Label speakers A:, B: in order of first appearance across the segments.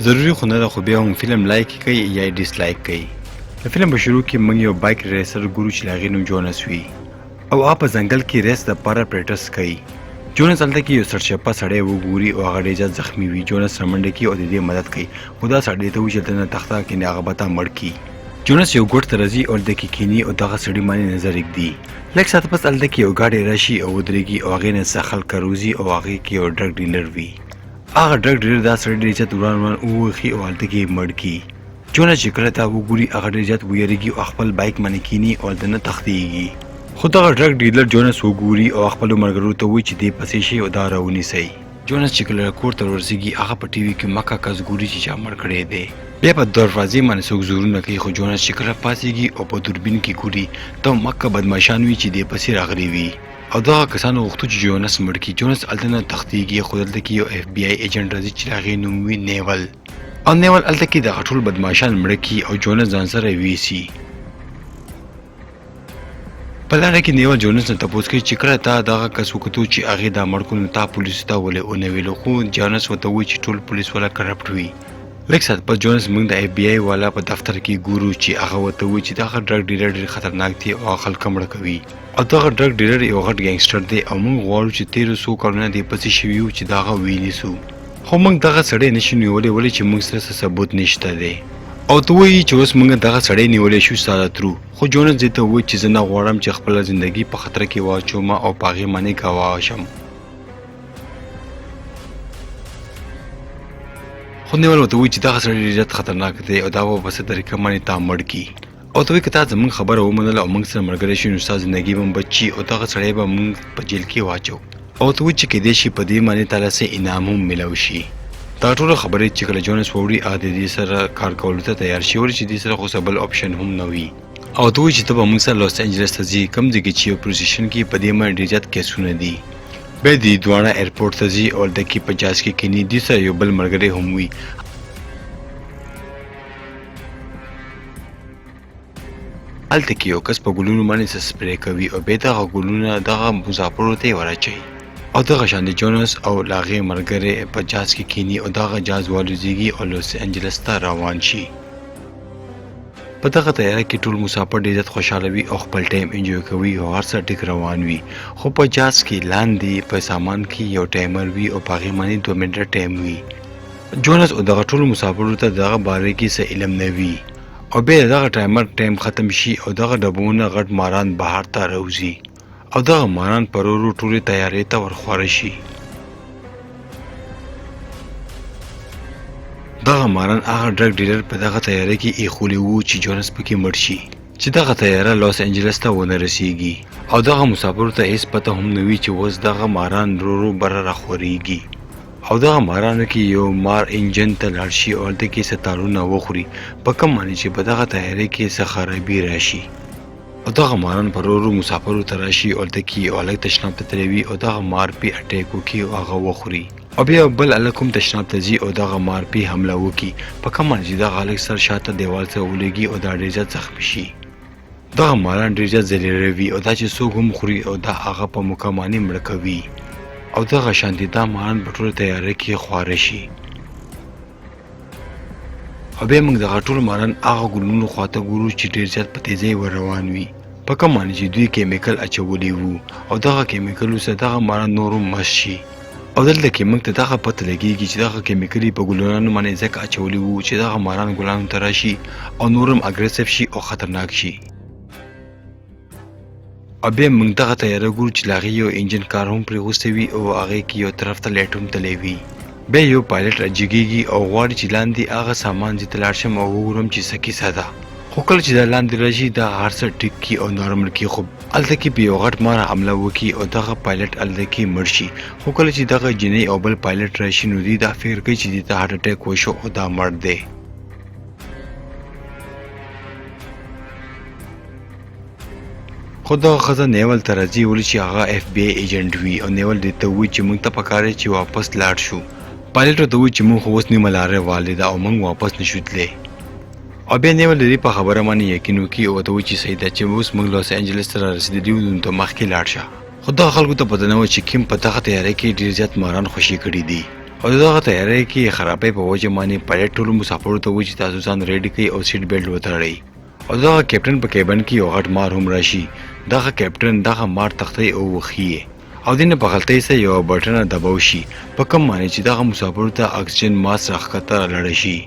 A: ضروري خو نه ده خو بیا هم فلم لایک کوي یا ډیسلایک کوي. د فلم په شروع کې موږ یو بایک ریسر ګورو چې د هغې نوم جونس وي او هغه په ځنګل کې ریس دپاره پریکټس کوي. جونس هلته کې یو سرچپه سړی وګوري او هغه ډېر زیات زخمي وي. جونس رامنډه کوي او د دې مدد کوي خو دا سړی ته وایي چې دلته نه تخته کښېني هغه به تا مړ کړي. جونس یو ګوټ ته راځي او هلته کې کښېني او دغه سړي باندې نظر ږدي. لږ ساعت پس هلته کې یو ګاډی راشي او ودرېږي او هغې نه څه خلک راوځي او هغې کې یو ډرګ ډیلر وي. هغه ډرګ ډیلر دا سړی ډېر زیات وران وران ووهي او هلته کې یې مړ کړي. جونس چې کله تا وګوري هغه ډېر زیات ویریږي او خپل بایک باندې کښېني او هلته نه تښتېږي. خو دغه ډرګ ډیلر جونس وګوري او خپلو ملګرو ته وایي چې دې پسې شي او دا راونیسئ. جونس چې کله کور ته ورسېږي هغه په ټي وي کې مکه کس ګوري چې چا مړ کړی دی. بیا په دروازې باندې څوک زورونه کوي خو جونس چې کله پاڅېږي او په دوربین کې ګوري ته مکه بدماشان وي چې دې پسې راغلي وي او دغه کسانو غوښتو چې جونس مړ کړي. جونس هلته نه تښتېږي خو دلته کې یو اف بي آی ایجنټ راځي چې د هغې نوم وي نیول او نیول هلته کې دغه ټول بدماشان مړه کړي او جونس ځان سره ویسي. په لاره کې نیول جونس نه تپوس کوي چې کله تا دغه کس وکتو چې هغې دا مړ کړو نو تا پولیسو ته ولې ونه ویلو خو جونس ورته وایي چې ټول پولیس والا کرپټ وي. لږ ساعت پس جونس موږ د اف بي آی والا په دفتر کې ګورو چې هغه ورته وایي چې دغه ډرګ ډیلر ډېر خطرناک دی او هغه خلک مړه کوي او دغه ډرګ ډیلر یو غټ ګینګسټر دی او موږ غواړو چې تېرو څو کلونه دې پسې شوي وو چې د هغه ونیسو خو موږ دغه سړی نشو نیولی ولې چې موږ سره څه ثبوت نشته دی او ته وایي چې اوس موږ دغه سړی نیولی شو ستا د ترو. خو جونس دې ته وایي چې زه نه غواړم چې خپله زندګي په خطر کې واچوم او په هغې باندې ګواه شم. خو نیول ورته وایي چې دغه سړی ډېر زیات خطرناک دی او دا به په څه طریقه باندې تا مړ کړي او ته وایي که تا زموږ خبره ومنله او موږ سره ملګری شي نو ستا زندګي به هم بچي او دغه سړی به موږ په جیل کې واچو او ته وایي چې کیدای شي په دې باندې تاله څه انعام هم میلاو شي. دا ټوله خبرې چې کله جونس واوري هغه د دې سره کار کولو ته تیار شي ولې چې دې سره خو څه بل اپشن هم نه وي او ته وایي چې ته به موږ سره لوس انجلس ته ځي کوم ځای کې چې یو پوزیشن کې په دې باندې ډېر زیات کیسونه دي. بیا دې دواړه ایرپورټ ته ځي او هلته کې په جاز کې کښېني. دې سره یو بل ملګری هم وي. هلته کې یو کس په ګلونو باندې څه سپری کوي او بیا دغه ګلونه دغه مسافرو ته یې ور او دغه شان د جونس او له هغې ملګری په جاز کې کښېني او دغه جاز والوزېږي او لوس انجلس ته روان شي. په دغه تیاره کې ټول مسافر ډېر زیات خوشحاله وي او خپل ټایم انجوی کوي او هر څه ټیک روان وي خو په جاز کې لاندې په سامان کې یو ټایمر وي او په هغې باندې 2 منټه ټایم وي. جونس او دغه ټولو مسافرو ته دغه باره کې څه علم نه وي او بیا دغه ټایمر ټایم ختم شي او دغه ډبونه غټ ماران بهر ته راوځي او دغه ماران په ورو ورو ټولې تیارې ته ورخواره شي. دغه ماران هغه ډرګ ډیلر په دغه تیاره کې ایښولي وو چې جونس پکې مړ شي چې دغه تیاره لوس انجلس ته ونه رسیږي او دغه مسافرو ته هېڅ پته هم نه وي چې اوس دغه ماران ورو ورو بره راخورېږي او دغه مارانو کې یو مار انجن ته لاړ شي او هلته کې څه تارونه وخوري په کوم باندې چې په دغه تیارې کې څه خرابي راشي او دغه ماران په ورو ورو مسافرو ته راشي او هلته کې یو هلک تشناب ته تللی وي او دغه مار پې اټیک وکړي او هغه وخوري او بیا بل هلک هم تشناب ته ځي او دغه مار پې حمله وکړي په کوم باندې چې دغه هلک سر شاته دیوال ته ولګي او دا ډېر زیات زخمي شي. دغه ماران ډېر زیات زهریره وي او دا چې څوک هم خوري او دا هغه په موقع باندې مړه کوي او دغه شانتې دا ماران په ټوله تیاره کې خواره شي او بیا موږ دغه ټول ماران هغه ګلونو خواته ګورو چې ډېر زیات په تیزۍ ور روان وي په کوم باندې چې دوی کیمیکل اچولی وو او دغه کیمیکلو سره دغه ماران نور هم مست شي او دلته کې موږ ته دغه پته لګېږي چې دغه کیمیکل یې په ګلانو باندې ځکه اچولی وو چې دغه ماران ګلانو ته راشي او نور هم اګریسیف شي او خطرناک شي. او بیا موږ دغه تیاره ګورو چې له هغې یو انجن کار هم پرېغوستی وي او هغې کې یو طرف ته لایټ هم تلی وي. بیا یو پایلټ راجګېږي او غواړي چې لاندې هغه سامان ځای ته لاړ شم او وګورم چې څه کیسه ده خو کله چې دا لاندې راشي دا هر څه ټیک کي او نارمل کي خو هلته کې په یو غټ مار حمله وکړي او دغه پایلټ هلته کې مړ شي خو کله چې دغه جنۍ او بل پایلټ راشي نو دوی دا فکر کوي چې دې ته هارټ اټیک وشو او دا مړ دی. خو دغه ښځه نیول ته راځي ولې چې هغه اف بی آی ایجنټ وي او نیول دې ته وایي چې موږ ته پکار دی چې واپس لاړ شو. پایلټ ورته وایي چې موږ خو اوس نیمه لاره والې ده او موږ واپس نشو تللی او بیا نیول د دې په خبره باندې یقین وکړي او ورته وایي چې صحیح ده چې اوس موږ لوس انجلس ته رارسېدلي یو نو ته مخکې لاړ شه. خو دغه خلکو ته پته نه وه چې کیم په دغه تیاره کې ډېر زیات ماران خوشي کړي دي او دغه تیاری کې خرابې په وجه باندې پایلټ ټول مسافرو ته وایي چې تاسو ځان ریډي کړئ او سیټ بیلټ وتړئ او دغه کیپټن په کیبن کې یو غټ مار هم راشي دغه کیپټن دغه مار تختی او وخی او دینه په غلطۍ سره یو بټن دباو شي په کوم معنی چې دغه مسافرو ته اکسیجن ماسک راخته لړ شي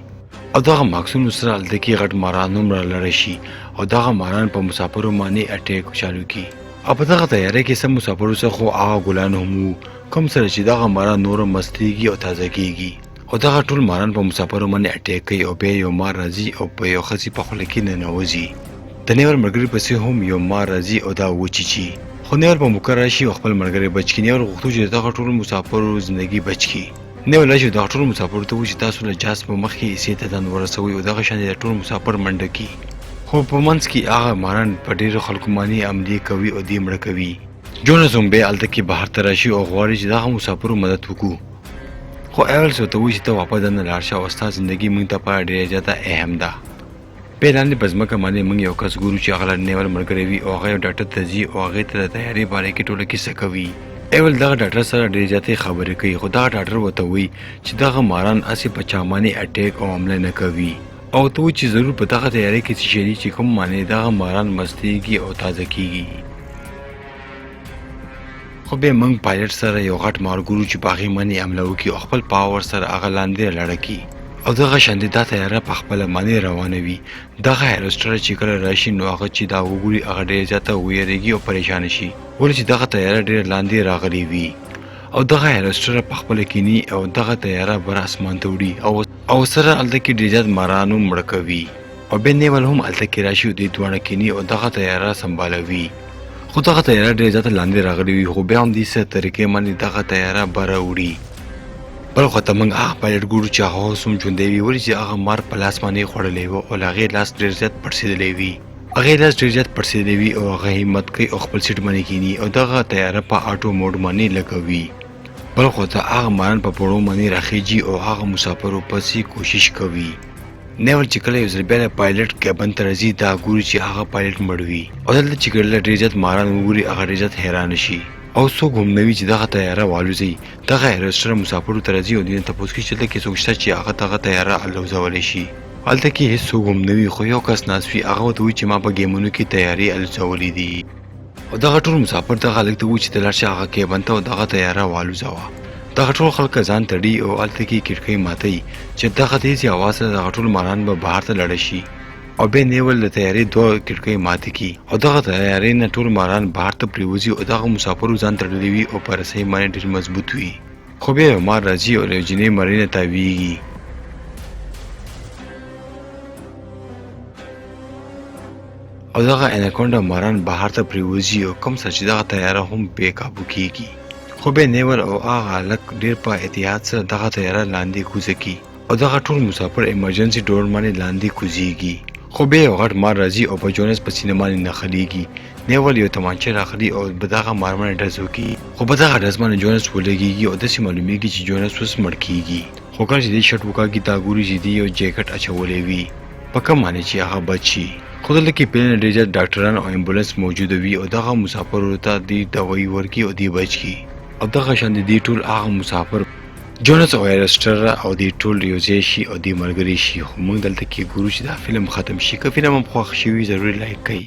A: او دغه ماکسونو سره الته غټ ماران هم را لړ شي او دغه ماران په مسافرو باندې اٹیک چالو کی او په دغه تیاری کې سم مسافرو څخه خو هغه ګلان هم کوم سره چې دغه ماران نور مستیږي او تازه کیږي او دغه ټول ماران په مسافرو باندې اٹیک کوي او به یو مار راځي او په یو خسي په خله کې نه نوځي د نیول مرګري پسې هم یو مار راځي او دا وچی خو نیول په مقرره شي او خپل مرګري بچ کی نیول غوښتو چې دغه ټول مسافرو ژوندۍ بچ کی نیول چې دغه ټول مسافرو ته وځي تاسو له جاس په مخ کې سي ته ځان ورسوي او دغه شان ټول مسافر منډه کی خو په منځ کې هغه ماران په ډیرو خلکو باندې عملي کوي او دې مړه کوي جونس هم به الته کې بهر ته راشي او غواړي چې دغه مسافرو مدد وکړو خو اول څه ته وایي چې ته واپس نه لاړ شه او ستا ژوندۍ موږ ته په ډېره زیاته اهم ده په لاندې په ځمکه باندې موږ یو کس ګورو چې هغه نیول مرګري وي او هغه یو ډاکټر ته ځي او هغې ته د تیاري باره کې ټوله کیسه کوي اول دغه ډاکټر سره ډېرې زیاتې خبرې کوي خو دغه ډاکټر ورته وایي چې دغه ماران هسې په چا باندې اټیک او حمله نه کوي او ته وایي چې ضرور په دغه تیاري کې څه شی دي چې کوم معنی دغه ماران مستیږي او تازه کیږي خو بیا موږ پایلټ سره یو غټ مار ګورو چې په هغې باندې حمله وکړي او خپل پاور سره هغه لاندې رالاړه کړي او دغه شاندې دا تیاره په خپله باندې روانه وي دغه هیروسټر چې کله راشي نو هغه چې دا وګوري هغه ډېر زیاته ویریږي او پریشانه شي ولې چې دغه تیاره ډېر لاندې راغلې وي او دغه هیروسټر په خپله کیني او دغه تیاره بر اسمان ته وړي او سره هلته کې ډېر زیات ماران هم مړه کوي او بیا نیول هم هلته کې راشي او دوی دواړه کیني او دغه تیاره سنبالوي خو دغه تیاره ډېر زیاته لاندې راغلې وي خو بیا هم دې څه طریقې باندې دغه تیاره بره وړي بل خو ته موږ هغه پایلټ ګورو چې هغه اوس هم ژوندی وي ولې چې هغه مار په لاس باندې خوړلی و او له هغې لاس ډېر زیات پړسېدلی وي هغې لاس ډېر زیات پړسېدلی وي او هغه همت کوي او خپل سیټ باندې کښېني او دغه تیاره په آټو موډ باندې لګوي بل خو ته هغه ماران په پړو باندې راخیږي او هغه مسافرو پسې کوشش کوي نیول چې کله یو ځل بیا د پایلټ کیبن ته راځي دا ګوري چې هغه پایلټ مړ وي او دلته چې کله ډېر زیات ماران وګوري هغه ډېر زیات حیرانه شي او څوک هم نه وي چې دغه تیاره والوځي دغه هیروسټر مسافرو ته راځي او دې ته تپوس کوي چې دلته کې څوک شته چې هغه دغه تیاره الوځولی شي هلته کې هېڅ څوک هم نه وي خو یو کس ناست وي هغه ورته وایي چې ما په ګیمونو کې تیارې الوځولې دي او دغه ټول مسافر دغه هلک ته وایي چې ته لاړ شه هغه کیبن ته او دغه تیاره والوځوه دغه ټول خلک ځان تړي او هلته کې کړکۍ ماتوي چې دغه تیزې اواز سره دغه ټول ماران به بهر ته لاړه شي او بیا نیول د تیارې دوه کړکۍ ماتې کړي او دغه تیارې نه ټول ماران بهر ته پرېوځي او دغه مسافرو ځان تړلی وي او په رسۍ باندې ډېر مضبوط وي خو بیا یو مار راځي او له یو جینۍ مرۍ نه تاویږي او دغه اناکونډا ماران بهر ته پرېوځي او کوم څه چې دغه تیاره هم بې کابو کېږي خو بیا نیول او هغه هلک ډېر په احتیاط سره دغه تیاره لاندې کوزه کړي او دغه ټول مسافر ایمرجنسي ډور باندې لاندې کوزیږي خو بیا یو غټ مار راځي او په جونس په سینه باندې نښلېږي نیول یو تمانچه راخلي او په دغه مار باندې ډز وکړي خو په دغه ډز باندې جونس ولګېږي او داسې معلومېږي چې جونس اوس مړ کېږي خو کله چې دې شرټ وکاږي دا ګوري چې دې یو جیکټ اچولی وي په کوم معنی چې هغه بچ شي خو دلته کې پلین ډېر زیات ډاکټران او امبولانس موجوده وي او دغه مسافرو ته دې دوایي ورکړي او دې بچ کړي او دغه شان دې ټول هغه مسافر جونس او هیروسټر او دې ټول یو ځای شي او دې ملګري شي خو موږ دلته کې ګورو چې دا فلم ختم شي که فلم هم خوښ شوي ضروري لایک کړئ